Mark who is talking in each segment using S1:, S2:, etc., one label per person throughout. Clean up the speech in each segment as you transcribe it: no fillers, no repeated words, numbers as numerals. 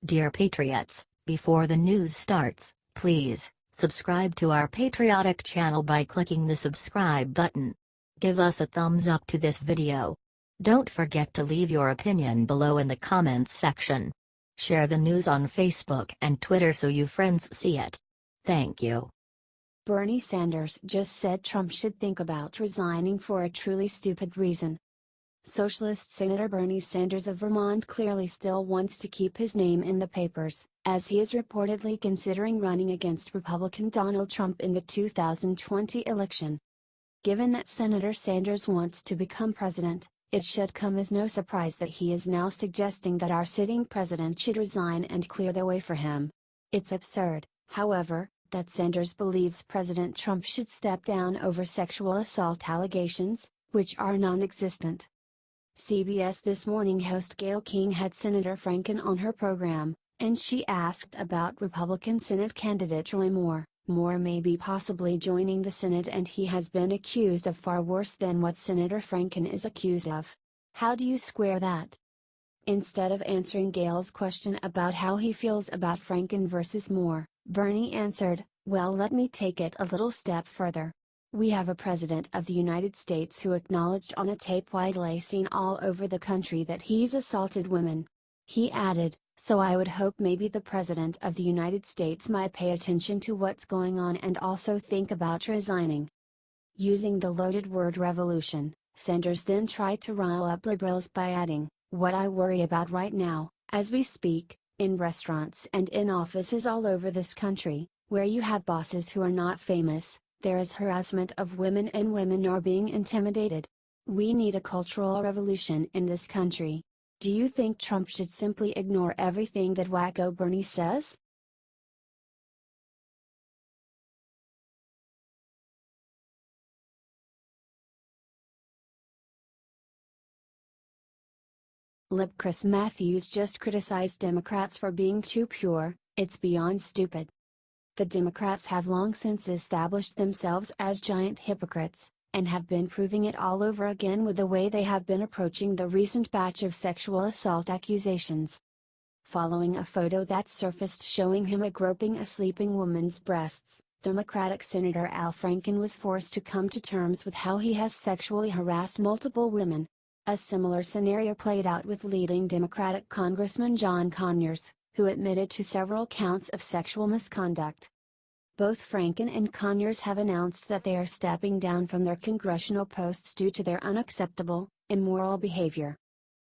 S1: Dear Patriots, before the news starts, please subscribe to our patriotic channel by clicking the subscribe button. Give us a thumbs up to this video. Don't forget to leave your opinion below in the comments section. Share the news on Facebook and Twitter so you friends see it. Thank you.
S2: Bernie Sanders just said Trump should think about resigning for a truly stupid reason. Socialist Senator Bernie Sanders of Vermont clearly still wants to keep his name in the papers, as he is reportedly considering running against Republican Donald Trump in the 2020 election. Given that Senator Sanders wants to become president, it should come as no surprise that he is now suggesting that our sitting president should resign and clear the way for him. It's absurd, however, that Sanders believes President Trump should step down over sexual assault allegations, which are non-existent. CBS This Morning host Gayle King had Senator Franken on her program, and she asked about Republican Senate candidate Roy Moore. Moore may be possibly joining the Senate, and he has been accused of far worse than what Senator Franken is accused of. How do you square that? Instead of answering Gayle's question about how he feels about Franken versus Moore, Bernie answered, "Well, let me take it a little step further. We have a President of the United States who acknowledged on a tape widely seen all over the country that he's assaulted women." He added, "So I would hope maybe the President of the United States might pay attention to what's going on and also think about resigning." Using the loaded word revolution, Sanders then tried to rile up liberals by adding, "What I worry about right now, as we speak, in restaurants and in offices all over this country, where you have bosses who are not famous, there is harassment of women and women are being intimidated. We need a cultural revolution in this country. Do you think Trump should simply ignore everything that wacko Bernie says?" Lib Chris Matthews just criticized Democrats for being too pure. "It's beyond stupid. The Democrats have long since established themselves as giant hypocrites, and have been proving it all over again with the way they have been approaching the recent batch of sexual assault accusations." Following a photo that surfaced showing him groping a sleeping woman's breasts, Democratic Senator Al Franken was forced to come to terms with how he has sexually harassed multiple women. A similar scenario played out with leading Democratic Congressman John Conyers, who admitted to several counts of sexual misconduct. Both Franken and Conyers have announced that they are stepping down from their congressional posts due to their unacceptable, immoral behavior.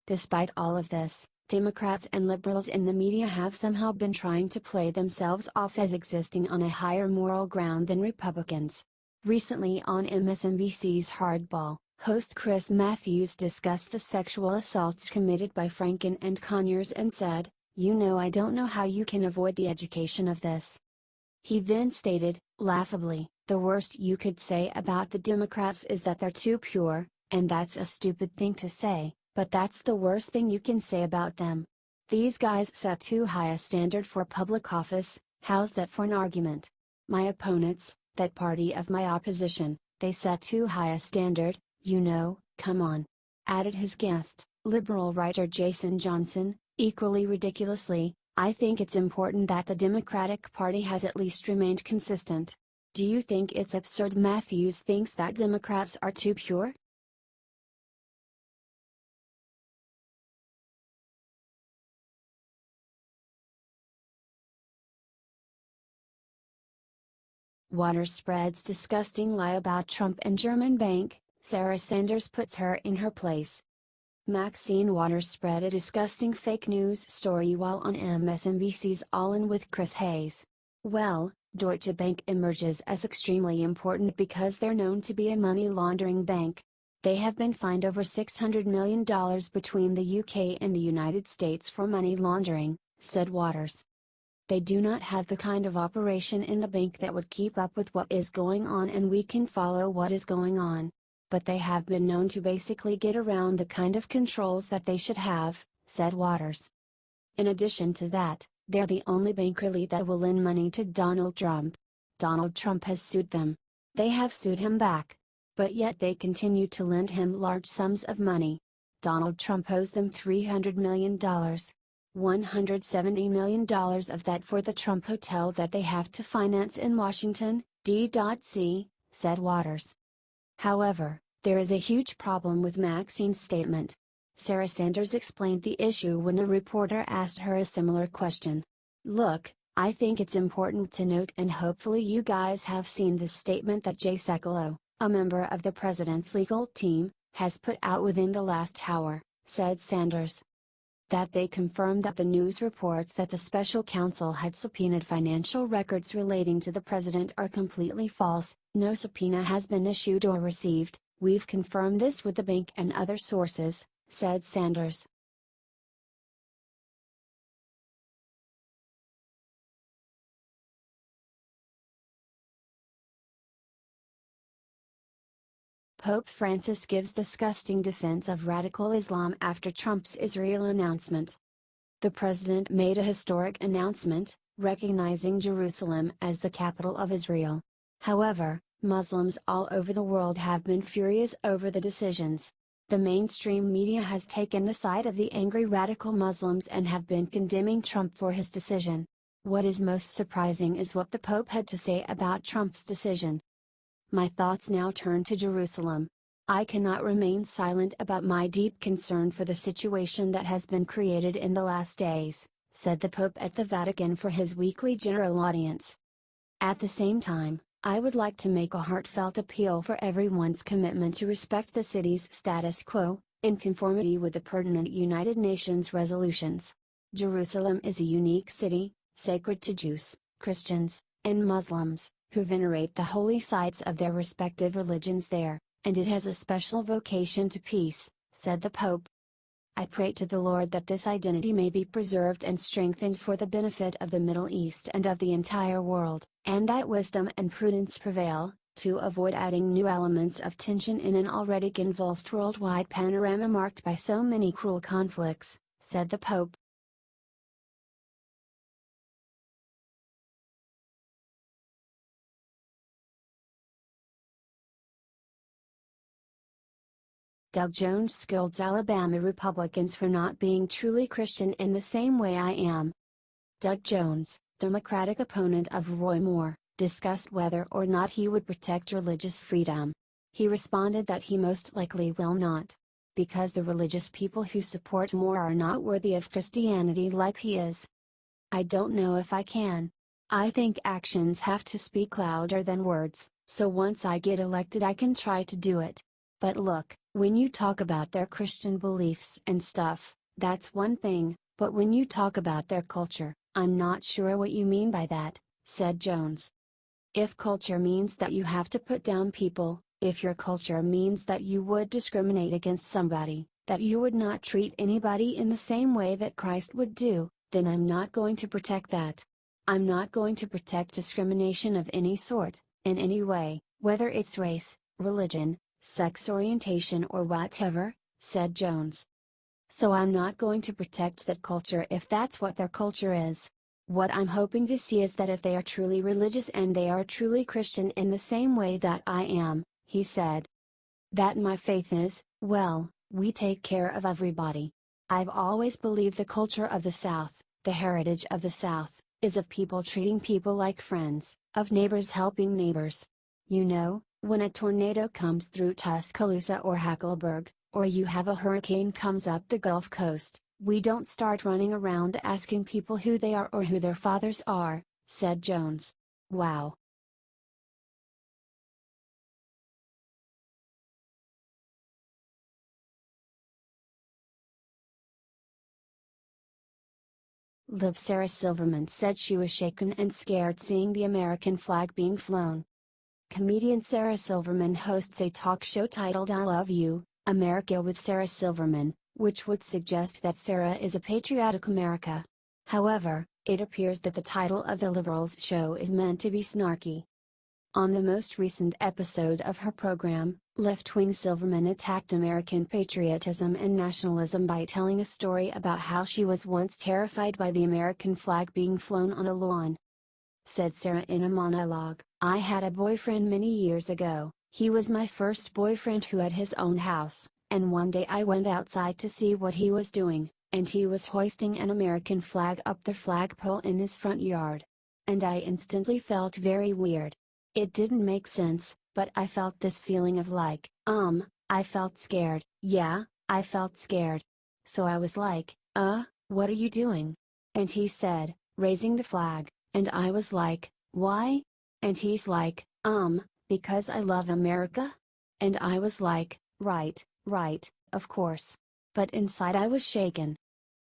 S2: Despite all of this, Democrats and liberals in the media have somehow been trying to play themselves off as existing on a higher moral ground than Republicans. Recently on MSNBC's Hardball, host Chris Matthews discussed the sexual assaults committed by Franken and Conyers and said, I don't know how you can avoid the education of this." He then stated, laughably, "The worst you could say about the Democrats is that they're too pure, and that's a stupid thing to say, but that's the worst thing you can say about them. These guys set too high a standard for public office. How's that for an argument? My opponents, that party of my opposition, they set too high a standard, come on," added his guest, liberal writer Jason Johnson. Equally ridiculously, "I think it's important that the Democratic Party has at least remained consistent. Do you think it's absurd Matthews thinks that Democrats are too pure?" Waters spreads disgusting lie about Trump and German bank, Sarah Sanders puts her in her place. Maxine Waters spread a disgusting fake news story while on MSNBC's All In with Chris Hayes. Well, Deutsche Bank emerges as extremely important because they're known to be a money laundering bank. They have been fined over $600 million between the UK and the United States for money laundering, said Waters. They do not have the kind of operation in the bank that would keep up with what is going on, and we can follow what is going on. But they have been known to basically get around the kind of controls that they should have, said Waters. In addition to that, they're the only bank really that will lend money to Donald Trump. Donald Trump has sued them. They have sued him back. But yet they continue to lend him large sums of money. Donald Trump owes them $300 million. $170 million of that for the Trump hotel that they have to finance in Washington, D.C., said Waters. However, there is a huge problem with Maxine's statement. Sarah Sanders explained the issue when a reporter asked her a similar question. Look, I think it's important to note, and hopefully you guys have seen this statement that Jay Sekulow, a member of the president's legal team, has put out within the last hour, said Sanders. That they confirmed that the news reports that the special counsel had subpoenaed financial records relating to the president are completely false. No subpoena has been issued or received. We've confirmed this with the bank and other sources, said Sanders. Pope Francis gives disgusting defense of radical Islam after Trump's Israel announcement. The president made a historic announcement, recognizing Jerusalem as the capital of Israel. However, Muslims all over the world have been furious over the decisions. The mainstream media has taken the side of the angry radical Muslims and have been condemning Trump for his decision. What is most surprising is what the Pope had to say about Trump's decision. My thoughts now turn to Jerusalem. I cannot remain silent about my deep concern for the situation that has been created in the last days, said the Pope at the Vatican for his weekly general audience. At the same time, I would like to make a heartfelt appeal for everyone's commitment to respect the city's status quo, in conformity with the pertinent United Nations resolutions. Jerusalem is a unique city, sacred to Jews, Christians, and Muslims, who venerate the holy sites of their respective religions there, and it has a special vocation to peace, said the Pope. I pray to the Lord that this identity may be preserved and strengthened for the benefit of the Middle East and of the entire world, and that wisdom and prudence prevail, to avoid adding new elements of tension in an already convulsed worldwide panorama marked by so many cruel conflicts, said the Pope. Doug Jones scolds Alabama Republicans for not being truly Christian in the same way I am. Doug Jones, Democratic opponent of Roy Moore, discussed whether or not he would protect religious freedom. He responded that he most likely will not. Because the religious people who support Moore are not worthy of Christianity like he is. I don't know if I can. I think actions have to speak louder than words, so once I get elected I can try to do it. But look, when you talk about their Christian beliefs and stuff, that's one thing, but when you talk about their culture, I'm not sure what you mean by that, said Jones. If culture means that you have to put down people, if your culture means that you would discriminate against somebody, that you would not treat anybody in the same way that Christ would do, then I'm not going to protect that. I'm not going to protect discrimination of any sort, in any way, whether it's race, religion, sex orientation or whatever, said Jones. So I'm not going to protect that culture if that's what their culture is. What I'm hoping to see is that if they are truly religious and they are truly Christian in the same way that I am, he said. That my faith is, well, we take care of everybody. I've always believed the culture of the South, the heritage of the South, is of people treating people like friends, of neighbors helping neighbors. You know, when a tornado comes through Tuscaloosa or Hackleburg, or you have a hurricane comes up the Gulf Coast, we don't start running around asking people who they are or who their fathers are, said Jones. Wow. Liv Sarah Silverman said she was shaken and scared seeing the American flag being flown. Comedian Sarah Silverman hosts a talk show titled I Love You, America with Sarah Silverman, which would suggest that Sarah is a patriotic America. However, it appears that the title of the Liberals show is meant to be snarky. On the most recent episode of her program, left-wing Silverman attacked American patriotism and nationalism by telling a story about how she was once terrified by the American flag being flown on a lawn. Said Sarah in a monologue, I had a boyfriend many years ago. He was my first boyfriend who had his own house, and one day I went outside to see what he was doing, and he was hoisting an American flag up the flagpole in his front yard. And I instantly felt very weird. It didn't make sense, but I felt this feeling of like, I felt scared. Yeah, I felt scared. So I was like, what are you doing? And he said, raising the flag, and I was like, why? And he's like, because I love America? And I was like, right, of course. But inside I was shaken.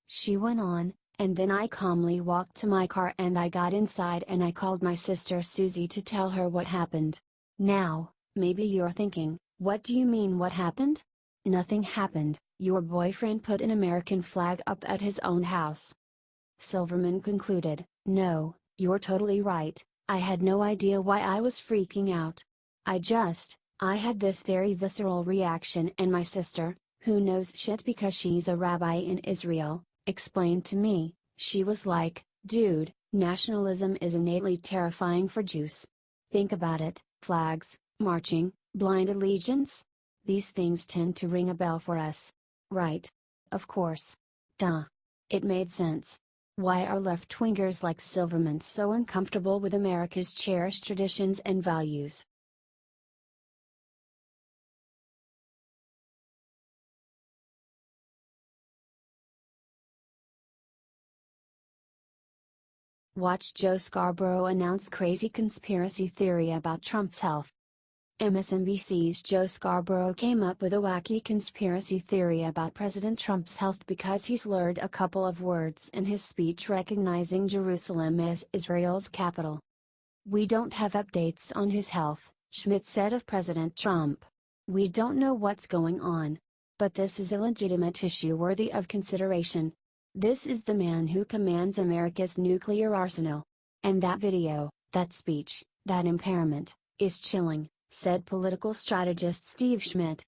S2: She went on, and then I calmly walked to my car and I got inside and I called my sister Susie to tell her what happened. Now, maybe you're thinking, what do you mean what happened? Nothing happened, your boyfriend put an American flag up at his own house. Silverman concluded, no, you're totally right, I had no idea why I was freaking out. I had this very visceral reaction and my sister, who knows shit because she's a rabbi in Israel, explained to me, she was like, dude, nationalism is innately terrifying for Jews. Think about it, flags, marching, blind allegiance? These things tend to ring a bell for us. Right. Of course. Duh. It made sense. Why are left-wingers like Silverman so uncomfortable with America's cherished traditions and values? Watch Joe Scarborough announce crazy conspiracy theory about Trump's health. MSNBC's Joe Scarborough came up with a wacky conspiracy theory about President Trump's health because he slurred a couple of words in his speech recognizing Jerusalem as Israel's capital. We don't have updates on his health, Schmidt said of President Trump. We don't know what's going on. But this is a legitimate issue worthy of consideration. This is the man who commands America's nuclear arsenal. And that video, that speech, that impairment, is chilling, said political strategist Steve Schmidt.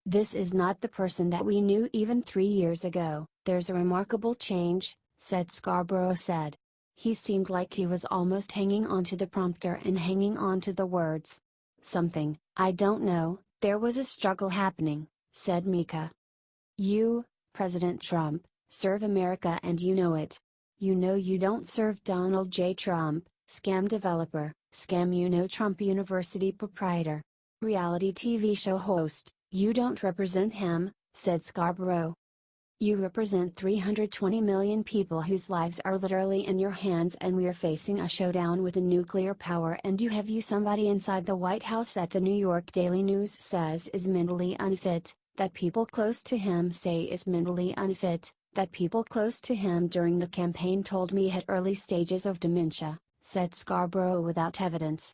S2: This is not the person that we knew even 3 years ago. There's a remarkable change, said Scarborough said. He seemed like he was almost hanging onto the prompter and hanging onto the words. Something, I don't know, there was a struggle happening, said Mika. You, President Trump, serve America and you know it. You know you don't serve Donald J. Trump, scam developer, Trump University proprietor. Reality TV show host, you don't represent him, said Scarborough. You represent 320 million people whose lives are literally in your hands and we are facing a showdown with a nuclear power and you have somebody inside the White House that the New York Daily News says is mentally unfit, that people close to him say is mentally unfit, that people close to him during the campaign told me had early stages of dementia, said Scarborough without evidence.